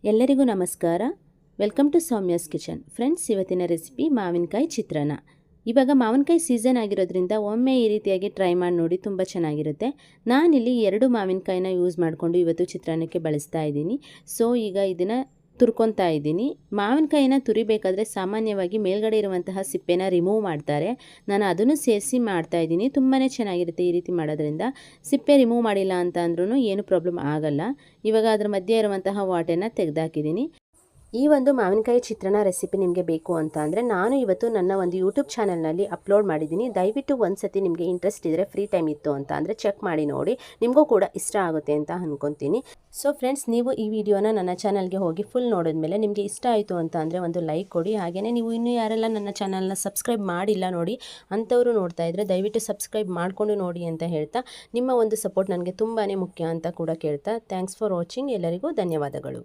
ಎಲ್ಲರಿಗೂ ನಮಸ್ಕಾರ. Welcome to Soumya's kitchen. Friends, ಇವತ್ತಿನ ರೆಸಿಪಿ ಮಾವಿನಕಾಯಿ ಚಿತ್ರಾನ್ನ. ಇವಾಗ ಮಾವಿನಕಾಯಿ ಸೀಸನ್ ಆಗಿರೋದ್ರಿಂದ ಒಮ್ಮೆ ಈ ರೀತಿಯಾಗಿ ಟ್ರೈ ಮಾಡಿ ನೋಡಿ, ತುಂಬ ಚೆನ್ನಾಗಿರುತ್ತೆ. ನಾನಿಲ್ಲಿ 2 ಮಾವಿನಕಾಯಿನ ಯೂಸ್ ಮಾಡಿಕೊಂಡು ಇವತ್ತು ಚಿತ್ರಾನ್ನಕ್ಕೆ ಬಳಸ್ತಾ ಇದ್ದೀನಿ. ಸೊ ಈಗ ಇದನ್ನು ತುರ್ಕೊತಾ ಇದ್ದೀನಿ. ಮಾವಿನಕಾಯಿನ ತುರಿಬೇಕಾದ್ರೆ ಸಾಮಾನ್ಯವಾಗಿ ಮೇಲ್ಗಡೆ ಇರುವಂತಹ ಸಿಪ್ಪೆನ ರಿಮೂವ್ ಮಾಡ್ತಾರೆ. ನಾನು ಅದನ್ನು ಸೇರಿಸಿ ಮಾಡ್ತಾ ಇದ್ದೀನಿ. ತುಂಬಾ ಚೆನ್ನಾಗಿರುತ್ತೆ ಈ ರೀತಿ ಮಾಡೋದ್ರಿಂದ. ಸಿಪ್ಪೆ ರಿಮೂವ್ ಮಾಡಿಲ್ಲ ಅಂತ ಅಂದ್ರೂ ಏನು ಪ್ರಾಬ್ಲಮ್ ಆಗಲ್ಲ. ಇವಾಗ ಅದರ ಮಧ್ಯೆ ಇರುವಂತಹ ವಾಟೆನ ತೆಗೆದಾಕಿದ್ದೀನಿ. ಈ ಒಂದು ಮಾವಿನಕಾಯಿ ಚಿತ್ರಾನ್ನ ರೆಸಿಪಿ ನಿಮಗೆ ಬೇಕು ಅಂತ ಅಂದರೆ ನಾನು ಇವತ್ತು ನನ್ನ ಒಂದು ಯೂಟ್ಯೂಬ್ ಚಾನಲ್ನಲ್ಲಿ ಅಪ್ಲೋಡ್ ಮಾಡಿದ್ದೀನಿ. ದಯವಿಟ್ಟು ಒಂದು ಸತಿ ನಿಮಗೆ ಇಂಟ್ರೆಸ್ಟ್ ಇದ್ದರೆ, ಫ್ರೀ ಟೈಮ್ ಇತ್ತು ಅಂತ ಅಂದರೆ ಚೆಕ್ ಮಾಡಿ ನೋಡಿ. ನಿಮಗೂ ಕೂಡ ಇಷ್ಟ ಆಗುತ್ತೆ ಅಂತ ಅಂದ್ಕೊತೀನಿ. ಸೊ ಫ್ರೆಂಡ್ಸ್, ನೀವು ಈ ವಿಡಿಯೋನ ನನ್ನ ಚಾನಲ್ಗೆ ಹೋಗಿ ಫುಲ್ ನೋಡಿದ್ಮೇಲೆ ನಿಮಗೆ ಇಷ್ಟ ಆಯಿತು ಅಂತ ಅಂದರೆ ಒಂದು ಲೈಕ್ ಕೊಡಿ. ಹಾಗೆಯೇ ನೀವು ಇನ್ನೂ ಯಾರೆಲ್ಲ ನನ್ನ ಚಾನಲ್ನ ಸಬ್ಸ್ಕ್ರೈಬ್ ಮಾಡಿಲ್ಲ ನೋಡಿ, ಅಂಥವರು ನೋಡ್ತಾ ಇದ್ದರೆ ದಯವಿಟ್ಟು ಸಬ್ಸ್ಕ್ರೈಬ್ ಮಾಡಿಕೊಂಡು ನೋಡಿ ಅಂತ ಹೇಳ್ತಾ, ನಿಮ್ಮ ಒಂದು ಸಪೋರ್ಟ್ ನನಗೆ ತುಂಬಾ ಮುಖ್ಯ ಅಂತ ಕೂಡ ಕೇಳ್ತಾ, ಥ್ಯಾಂಕ್ಸ್ ಫಾರ್ ವಾಚಿಂಗ್. ಎಲ್ಲರಿಗೂ ಧನ್ಯವಾದಗಳು.